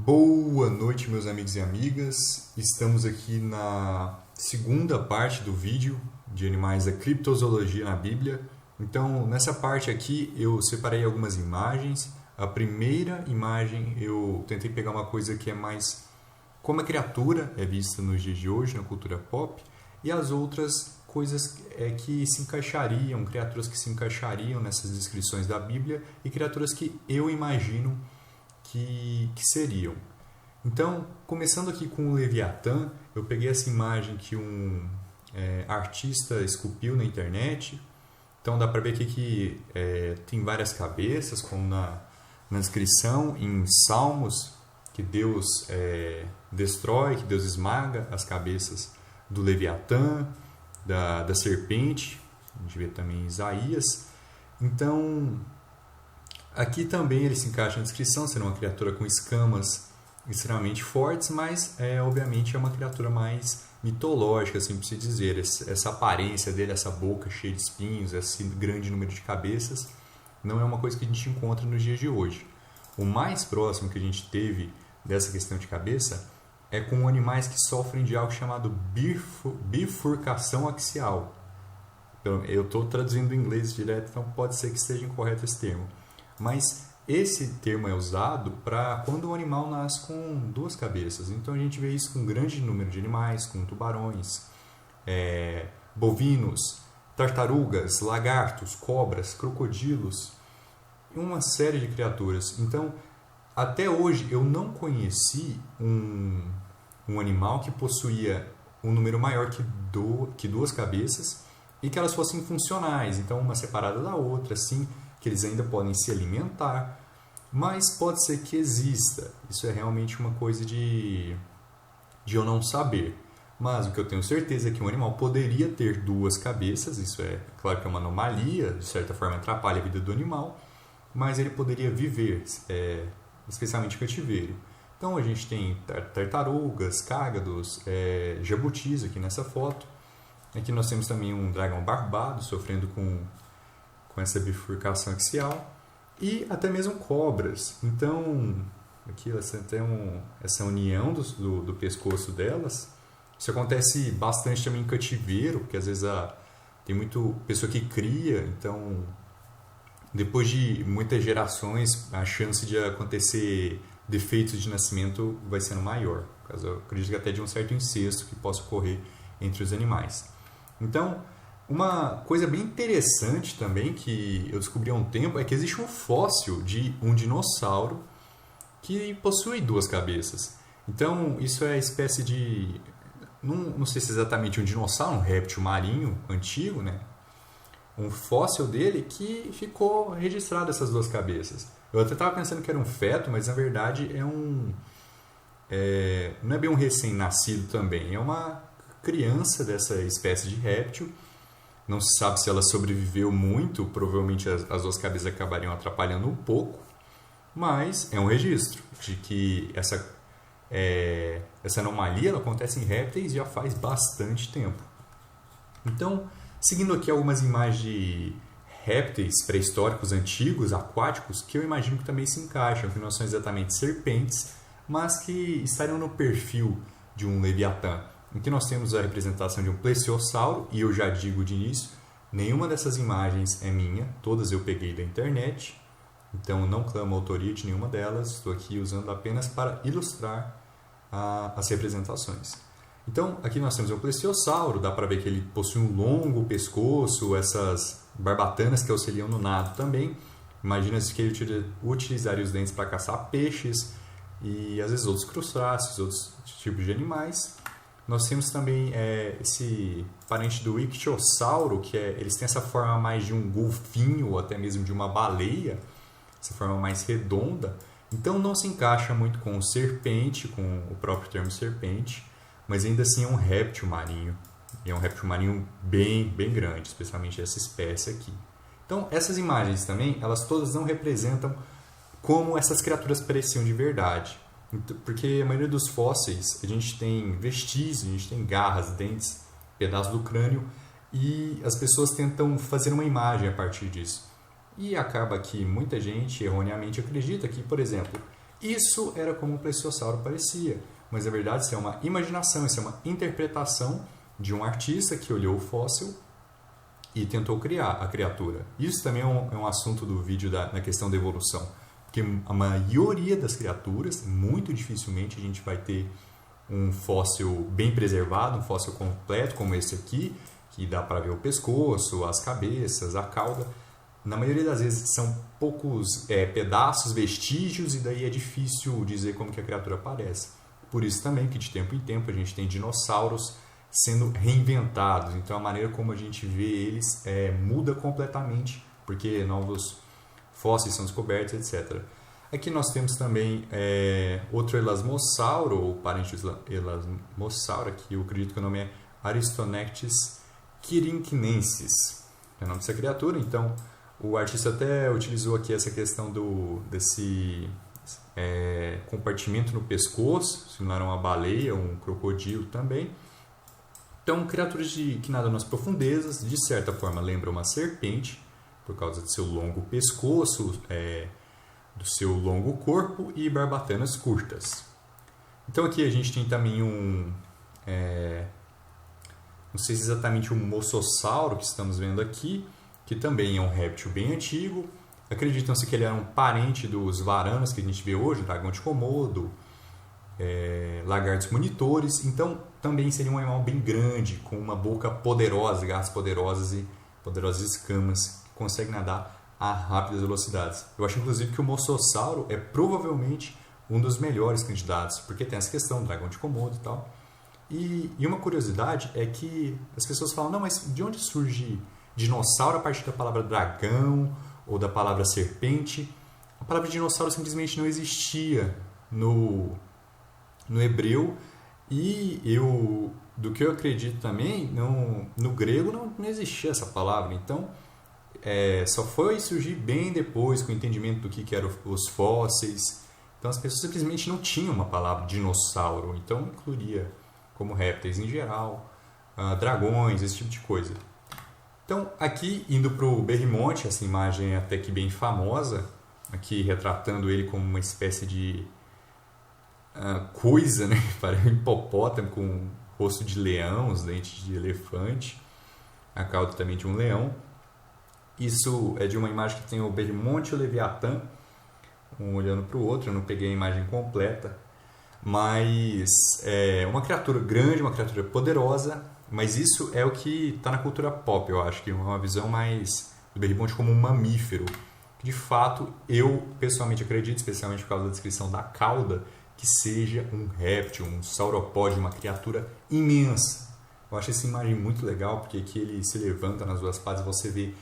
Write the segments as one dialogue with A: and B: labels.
A: Boa noite, meus amigos e amigas. Estamos aqui na segunda parte do vídeo de animais da criptozoologia na Bíblia. Então, nessa parte aqui, eu separei algumas imagens. A primeira imagem, eu tentei pegar uma coisa que é mais como a criatura é vista nos dias de hoje, na cultura pop, e as outras coisas que se encaixariam, criaturas que se encaixariam nessas descrições da Bíblia e criaturas que eu imagino que seriam. Então, começando aqui com o Leviatã, eu peguei essa imagem que um artista esculpiu na internet. Então dá para ver aqui que tem várias cabeças, como na descrição, em Salmos, que Deus destrói, que Deus esmaga as cabeças do Leviatã, da serpente. A gente vê também em Isaías. Então, aqui também ele se encaixa na descrição, sendo uma criatura com escamas extremamente fortes, mas obviamente é uma criatura mais mitológica, assim por se dizer. Essa aparência dele, essa boca cheia de espinhos, esse grande número de cabeças, não é uma coisa que a gente encontra nos dias de hoje. O mais próximo que a gente teve dessa questão de cabeça é com animais que sofrem de algo chamado bifurcação axial. Eu estou traduzindo do inglês direto, então pode ser que esteja incorreto esse termo. Mas esse termo é usado para quando o animal nasce com duas cabeças. Então a gente vê isso com um grande número de animais, com tubarões, bovinos, tartarugas, lagartos, cobras, crocodilos e uma série de criaturas. Então, até hoje eu não conheci um animal que possuía um número maior que duas cabeças e que elas fossem funcionais, então uma separada da outra, assim, que eles ainda podem se alimentar, mas pode ser que exista. Isso é realmente uma coisa de eu não saber. Mas o que eu tenho certeza é que um animal poderia ter duas cabeças. Isso é claro que é uma anomalia, de certa forma atrapalha a vida do animal, mas ele poderia viver, especialmente em cativeiro. Então a gente tem tartarugas, cágados, jabutis aqui nessa foto. Aqui nós temos também um dragão barbado sofrendo com essa bifurcação axial, e até mesmo cobras. Então, aqui elas têm essa união do pescoço delas. Isso acontece bastante também em cativeiro, porque às vezes tem muita pessoa que cria, então depois de muitas gerações a chance de acontecer defeitos de nascimento vai sendo maior. Eu acredito que até de um certo incesto que possa ocorrer entre os animais. Então, uma coisa bem interessante também que eu descobri há um tempo é que existe um fóssil de um dinossauro que possui duas cabeças. Então, isso é espécie de... Não sei se é exatamente um dinossauro, um réptil marinho antigo, né? Um fóssil dele que ficou registrado essas duas cabeças. Eu até estava pensando que era um feto, mas na verdade não é bem um recém-nascido também. É uma criança dessa espécie de réptil. Não se sabe se ela sobreviveu muito, provavelmente as duas cabeças acabariam atrapalhando um pouco, mas é um registro de que essa anomalia ela acontece em répteis já faz bastante tempo. Então, seguindo aqui algumas imagens de répteis pré-históricos antigos, aquáticos, que eu imagino que também se encaixam, que não são exatamente serpentes, mas que estariam no perfil de um Leviatã. Aqui nós temos a representação de um plesiosauro, e eu já digo de início, nenhuma dessas imagens é minha, todas eu peguei da internet, então não clamo a autoria de nenhuma delas, estou aqui usando apenas para ilustrar as representações. Então aqui nós temos um plesiosauro, dá para ver que ele possui um longo pescoço, essas barbatanas que auxiliam no nado também. Imagina-se que ele utilizaria os dentes para caçar peixes e às vezes outros crustáceos, outros tipos de animais. Nós temos também esse parente do ictiosauro, que eles têm essa forma mais de um golfinho ou até mesmo de uma baleia, essa forma mais redonda. Então não se encaixa muito com o serpente, com o próprio termo serpente, mas ainda assim é um réptil marinho. E é um réptil marinho bem, bem grande, especialmente essa espécie aqui. Então essas imagens também, elas todas não representam como essas criaturas pareciam de verdade. Porque a maioria dos fósseis, a gente tem vestígios, a gente tem garras, dentes, pedaços do crânio, e as pessoas tentam fazer uma imagem a partir disso. E acaba que muita gente erroneamente acredita que, por exemplo, Isso era como um plesiosauro parecia, mas na verdade isso é uma imaginação, isso é uma interpretação de um artista que olhou o fóssil e tentou criar a criatura. Isso também é um assunto do vídeo na questão da evolução, porque a maioria das criaturas, muito dificilmente a gente vai ter um fóssil bem preservado, um fóssil completo como esse aqui, que dá para ver o pescoço, as cabeças, a cauda. Na maioria das vezes são poucos pedaços, vestígios, e daí é difícil dizer como que a criatura aparece. Por isso também que de tempo em tempo a gente tem dinossauros sendo reinventados. Então a maneira como a gente vê eles muda completamente, porque novos fósseis são descobertos, etc. Aqui nós temos também outro elasmossauro, ou parente elasmossauro, que eu acredito que o nome é Aristonectes quirinquensis. É o nome dessa criatura. Então o artista até utilizou aqui essa questão desse compartimento no pescoço, similar a uma baleia, um crocodilo também. Então, criaturas que nadam nas profundezas, de certa forma lembram uma serpente, por causa do seu longo pescoço, do seu longo corpo e barbatanas curtas. Então aqui a gente tem também não sei se exatamente um mossossauro que estamos vendo aqui, que também é um réptil bem antigo. Acreditam-se que ele era um parente dos varanos que a gente vê hoje, o dragão de Komodo, lagartos monitores. Então também seria um animal bem grande, com uma boca poderosa, garras poderosas e poderosas escamas, que consegue nadar a rápidas velocidades. Eu acho inclusive que o mossossauro é provavelmente um dos melhores candidatos, porque tem essa questão do dragão de Komodo e tal. E uma curiosidade é que as pessoas falam, não, mas de onde surge dinossauro a partir da palavra dragão ou da palavra serpente? A palavra dinossauro simplesmente não existia no hebreu, e do que eu acredito também, no grego não existia essa palavra. Então só foi surgir bem depois com o entendimento do que eram os fósseis. Então as pessoas simplesmente não tinham uma palavra dinossauro, então incluiria como répteis em geral, dragões, esse tipo de coisa. Então aqui indo para o Berrimonte, essa imagem é até que bem famosa, aqui retratando ele como uma espécie de coisa, né? Parece um hipopótamo com rosto de leão, os dentes de elefante, a cauda também de um leão. Isso é de uma imagem que tem o Berrimonte e o Leviatã, um olhando para o outro. Eu não peguei a imagem completa, mas é uma criatura grande, uma criatura poderosa, mas isso é o que está na cultura pop, eu acho, que é uma visão mais do Berrimonte como um mamífero. De fato, eu pessoalmente acredito, especialmente por causa da descrição da cauda, que seja um réptil, um sauropóde, uma criatura imensa. Eu acho essa imagem muito legal, porque aqui ele se levanta nas duas patas e você vê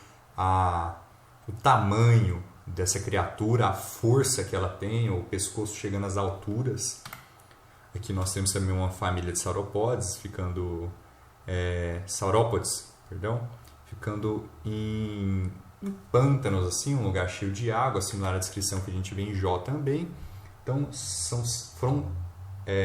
A: o tamanho dessa criatura, a força que ela tem, o pescoço chegando às alturas. Aqui nós temos também uma família de saurópodes, saurópodes, ficando em pântanos, assim, um lugar cheio de água, similar à descrição que a gente vê em Jó também. Então, foram,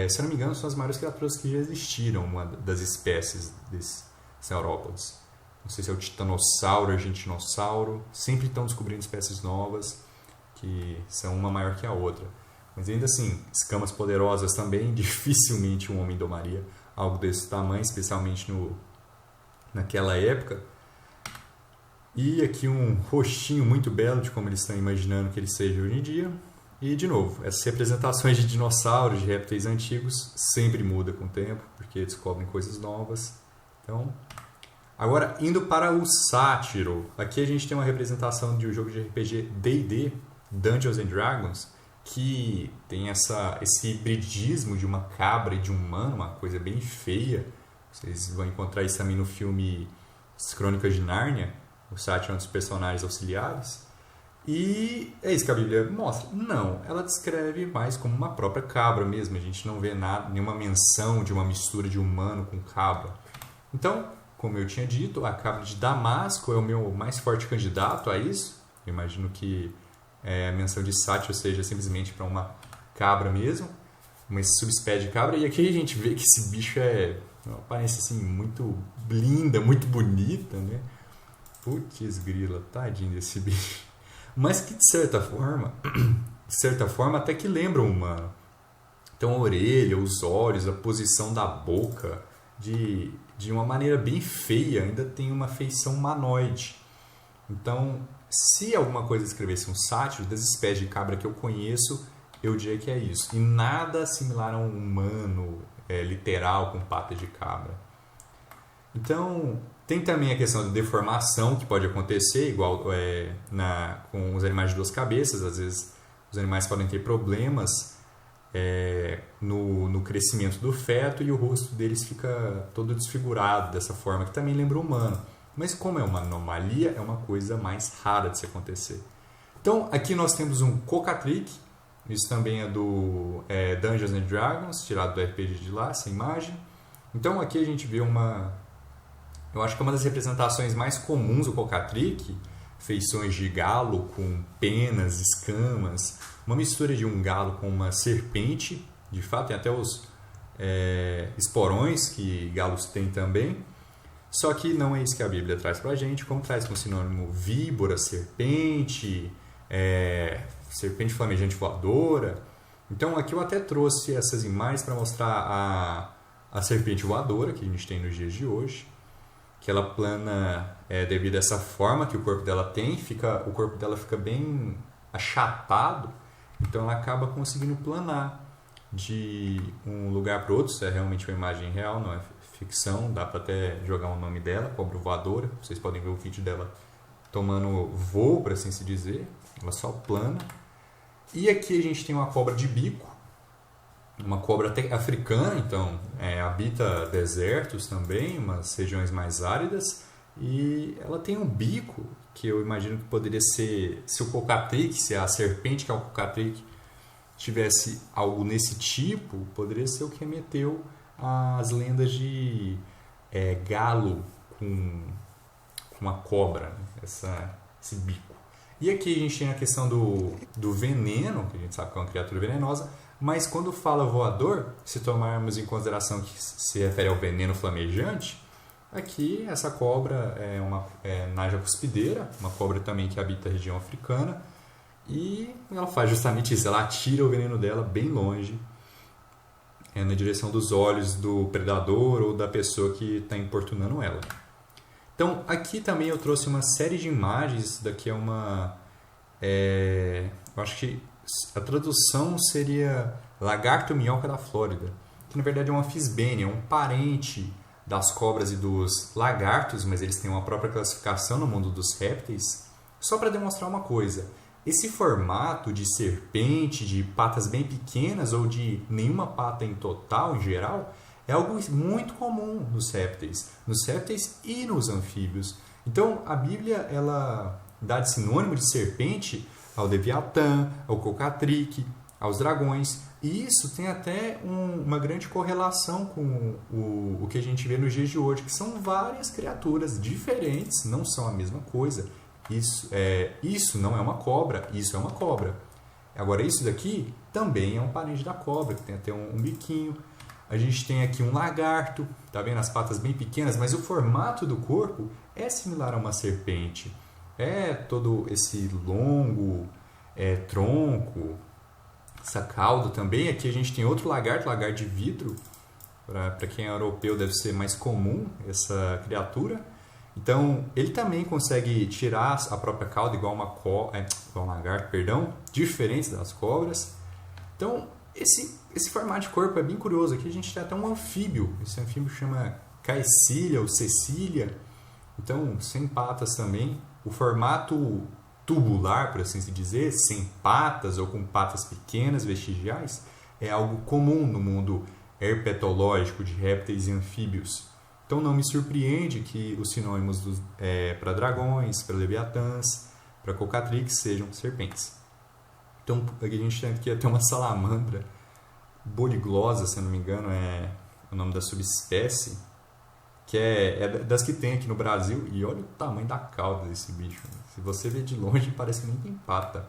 A: se eu não me engano, são as maiores criaturas que já existiram, uma das espécies desses saurópodes. Não sei se é o titanossauro, o argentinossauro. Sempre estão descobrindo espécies novas que são uma maior que a outra. Mas ainda assim, escamas poderosas também, dificilmente um homem domaria algo desse tamanho, especialmente naquela época. E aqui um rostinho muito belo de como eles estão imaginando que ele seja hoje em dia. E, de novo, essas representações de dinossauros, de répteis antigos, sempre mudam com o tempo, porque descobrem coisas novas. Então, agora, indo para o sátiro. Aqui a gente tem uma representação de um jogo de RPG D&D, Dungeons and Dragons, que tem esse hibridismo de uma cabra e de um humano, uma coisa bem feia. Vocês vão encontrar isso também no filme As Crônicas de Nárnia. O sátiro é um dos personagens auxiliares. E é isso que a Bíblia mostra. Não, ela descreve mais como uma própria cabra mesmo. A gente não vê nenhuma menção de uma mistura de humano com cabra. Então, como eu tinha dito, a cabra de Damasco é o meu mais forte candidato a isso. Eu imagino que a menção de sátiro seja simplesmente para uma cabra mesmo, uma subespécie de cabra. E aqui a gente vê que esse bicho uma aparência assim, muito linda, muito bonita, né? Putz grila, tadinho desse bicho. Mas que, de certa forma, de certa forma, até que lembram o humano. Então, a orelha, os olhos, a posição da boca, de uma maneira bem feia, ainda tem uma feição humanoide. Então, se alguma coisa escrevesse um sátiro das espécies de cabra que eu conheço, eu diria que é isso. E nada similar a um humano literal com patas de cabra. Então, tem também a questão da deformação que pode acontecer, igual com os animais de duas cabeças. Às vezes, os animais podem ter problemas no crescimento do feto e o rosto deles fica todo desfigurado dessa forma, que também lembra o humano. Mas como é uma anomalia, é uma coisa mais rara de se acontecer. Então, aqui nós temos um Cocatric. Isso também é do Dungeons and Dragons, tirado do RPG de lá, essa imagem. Então, aqui a gente vê eu acho que é uma das representações mais comuns do Cocatric, feições de galo com penas, escamas, uma mistura de um galo com uma serpente. De fato, tem até os esporões que galos têm também. Só que não é isso que a Bíblia traz para a gente, como traz com o sinônimo víbora, serpente, serpente flamejante voadora. Então aqui eu até trouxe essas imagens para mostrar a serpente voadora que a gente tem nos dias de hoje, que ela plana devido a essa forma que o corpo dela tem, o corpo dela fica bem achatado, então ela acaba conseguindo planar de um lugar para outro. Isso é realmente uma imagem real, não é ficção, dá para até jogar o nome dela, cobra voadora. Vocês podem ver o vídeo dela tomando voo, por assim se dizer. Ela só plana. E aqui a gente tem uma cobra de bico, uma cobra até africana, então habita desertos também, umas regiões mais áridas, e ela tem um bico que eu imagino que poderia ser, se o Cocatric, se a serpente que é o Cocatric tivesse algo nesse tipo, poderia ser o que remeteu às lendas de galo com uma cobra, né? Esse bico. E aqui a gente tem a questão do veneno, que a gente sabe que é uma criatura venenosa, mas quando fala voador, se tomarmos em consideração que se refere ao veneno flamejante, aqui essa cobra é uma Naja cuspideira, uma cobra também que habita a região africana, e ela faz justamente isso, ela atira o veneno dela bem longe, na direção dos olhos do predador ou da pessoa que está importunando ela. Então, aqui também eu trouxe uma série de imagens. Isso daqui é eu acho que a tradução seria lagarto-minhoca da Flórida, que na verdade é uma Fisbenia, é um parente das cobras e dos lagartos, mas eles têm uma própria classificação no mundo dos répteis. Só para demonstrar uma coisa, esse formato de serpente, de patas bem pequenas ou de nenhuma pata em total, em geral, é algo muito comum nos répteis e nos anfíbios. Então, a Bíblia ela dá de sinônimo de serpente ao Leviatã, ao Cocatric, aos dragões. E isso tem até uma grande correlação com o que a gente vê nos dias de hoje, que são várias criaturas diferentes, não são a mesma coisa. Isso não é uma cobra, isso é uma cobra. Agora, isso daqui também é um parente da cobra, que tem até um biquinho. A gente tem aqui um lagarto, tá vendo? As patas bem pequenas, mas o formato do corpo é similar a uma serpente. É todo esse longo tronco, essa cauda também. Aqui a gente tem outro lagarto de vidro. Para quem é europeu deve ser mais comum essa criatura. Então, ele também consegue tirar a própria cauda igual um lagarto, diferente das cobras. Então, esse formato de corpo é bem curioso. Aqui a gente tem até um anfíbio. Esse anfíbio chama Caecília ou Cecília. Então, sem patas também. O formato tubular, por assim se dizer, sem patas ou com patas pequenas, vestigiais, é algo comum no mundo herpetológico de répteis e anfíbios. Então não me surpreende que os sinônimos para dragões, para leviatãs, para cocatrix sejam serpentes. Então aqui a gente tem aqui até uma salamandra boliglosa, se não me engano, é o nome da subespécie, que é das que tem aqui no Brasil. E olha o tamanho da cauda desse bicho. Se você vê de longe, parece que nem tem pata.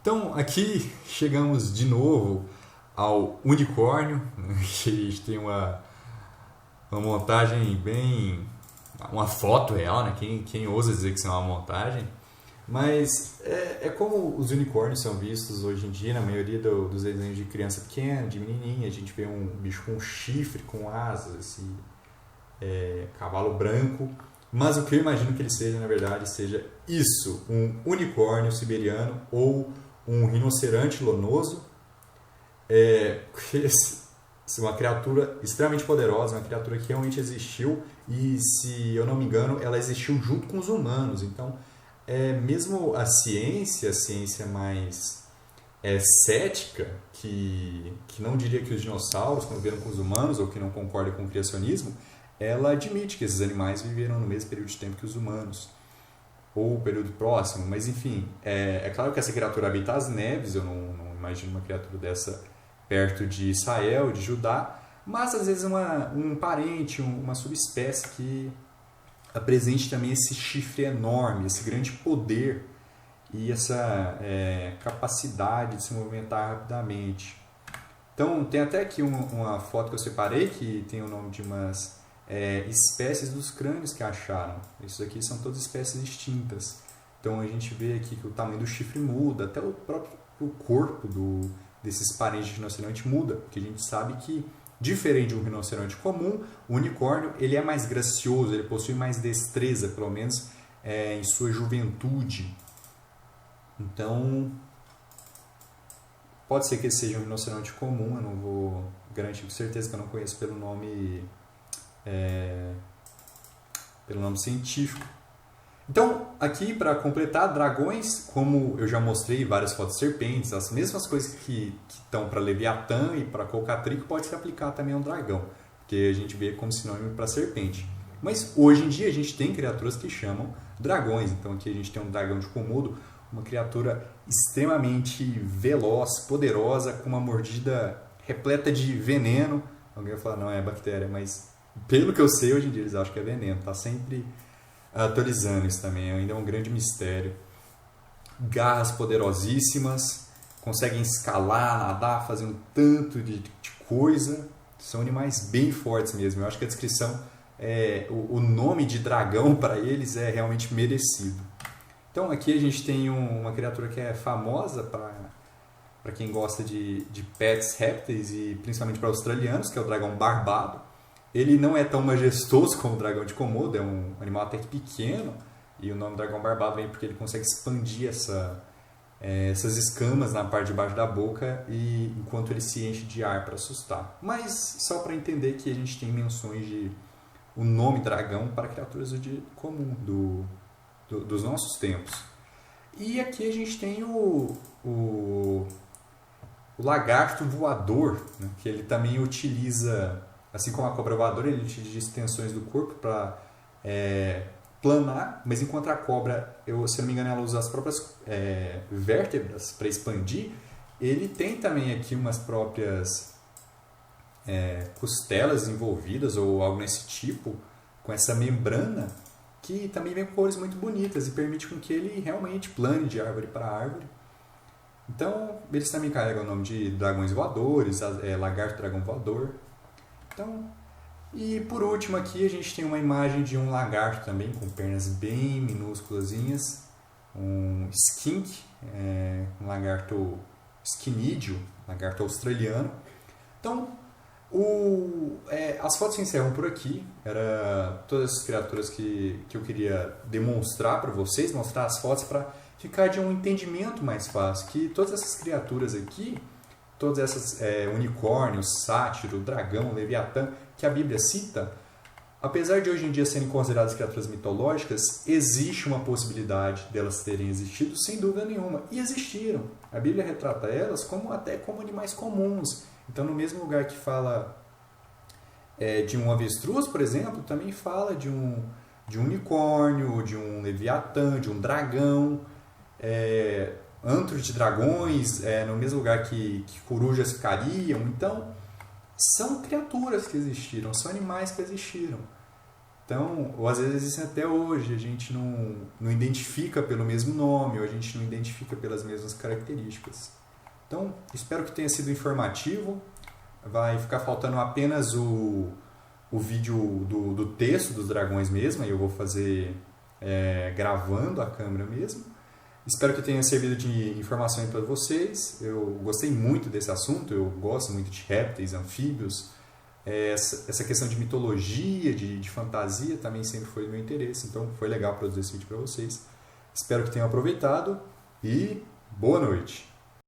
A: Então aqui chegamos de novo ao unicórnio, né? Que a gente tem uma montagem bem... uma foto real, né? Quem ousa dizer que isso é uma montagem? Mas é como os unicórnios são vistos hoje em dia, na maioria dos desenhos de criança pequena, de menininha, a gente vê um bicho com chifre, com asas, cavalo branco. Mas o que eu imagino que ele seja, na verdade, seja isso, um unicórnio siberiano ou um rinoceronte lonoso. Uma criatura extremamente poderosa, uma criatura que realmente existiu e, se eu não me engano, ela existiu junto com os humanos. Então, mesmo a ciência mais cética, que não diria que os dinossauros conviveram com os humanos ou que não concorda com o criacionismo, ela admite que esses animais viveram no mesmo período de tempo que os humanos, ou período próximo, mas enfim, é claro que essa criatura habita as neves, eu não imagino uma criatura dessa perto de Israel, de Judá, mas às vezes um parente, uma subespécie que apresente também esse chifre enorme, esse grande poder e essa capacidade de se movimentar rapidamente. Então, tem até aqui uma foto que eu separei que tem o nome de umas espécies dos crânios que acharam. Isso aqui são todas espécies extintas. Então, a gente vê aqui que o tamanho do chifre muda, até o próprio corpo desses parentes de rinoceronte muda, porque a gente sabe que, diferente de um rinoceronte comum, o unicórnio ele é mais gracioso, ele possui mais destreza, pelo menos em sua juventude. Então, pode ser que esse seja um rinoceronte comum, eu não vou garantir com certeza, que eu não conheço pelo nome científico. Então, aqui para completar, dragões, como eu já mostrei várias fotos de serpentes, as mesmas coisas que estão para Leviatã e para Cocatrico pode se aplicar também a um dragão, porque a gente vê como sinônimo para serpente. Mas hoje em dia a gente tem criaturas que chamam dragões. Então aqui a gente tem um dragão de Komodo, uma criatura extremamente veloz, poderosa, com uma mordida repleta de veneno. Alguém vai falar, não, é bactéria, mas pelo que eu sei, hoje em dia eles acham que é veneno. Está sempre atualizando isso também, ainda é um grande mistério. Garras poderosíssimas, conseguem escalar, nadar, fazer um tanto de coisa. São animais bem fortes mesmo. Eu acho que a descrição, o nome de dragão para eles é realmente merecido. Então aqui a gente tem uma criatura que é famosa para quem gosta de pets répteis e principalmente para australianos, que é o dragão barbado. Ele não é tão majestoso como o dragão de Komodo, é um animal até que pequeno, e o nome dragão barbado vem porque ele consegue expandir essas escamas na parte de baixo da boca enquanto ele se enche de ar para assustar. Mas só para entender que a gente tem menções de o nome dragão para criaturas comum dos nossos tempos. E aqui a gente tem o lagarto voador, né, que ele também utiliza, assim como a cobra voadora, ele utiliza extensões do corpo para planar, mas enquanto a cobra, se eu não me engano, ela usa as próprias vértebras para expandir, ele tem também aqui umas próprias costelas envolvidas ou algo nesse tipo, com essa membrana, que também vem com cores muito bonitas e permite com que ele realmente plane de árvore para árvore. Então, eles também carregam o nome de dragões voadores, lagarto dragão voador. Então, e por último aqui a gente tem uma imagem de um lagarto também, com pernas bem minúsculas, um skink, um lagarto skinídeo, lagarto australiano. Então, as fotos se encerram por aqui. Era todas as criaturas que eu queria demonstrar para vocês, mostrar as fotos para ficar de um entendimento mais fácil, que todas essas criaturas aqui, todas essas unicórnios, sátiro, dragão, leviatã, que a Bíblia cita, apesar de hoje em dia serem consideradas criaturas mitológicas, existe uma possibilidade delas terem existido, sem dúvida nenhuma, e existiram. A Bíblia retrata elas até como animais comuns. Então, no mesmo lugar que fala de um avestruz, por exemplo, também fala de um unicórnio, de um leviatã, de um dragão, antros de dragões, no mesmo lugar que corujas ficariam. Então, são criaturas que existiram, são animais que existiram. Então, ou às vezes existem até hoje, a gente não identifica pelo mesmo nome, ou a gente não identifica pelas mesmas características. Então, espero que tenha sido informativo. Vai ficar faltando apenas o vídeo do texto dos dragões mesmo, aí eu vou fazer gravando a câmera mesmo. Espero que tenha servido de informação para vocês. Eu gostei muito desse assunto, eu gosto muito de répteis, anfíbios. Essa questão de mitologia, de fantasia também sempre foi do meu interesse, então foi legal produzir esse vídeo para vocês. Espero que tenham aproveitado e boa noite!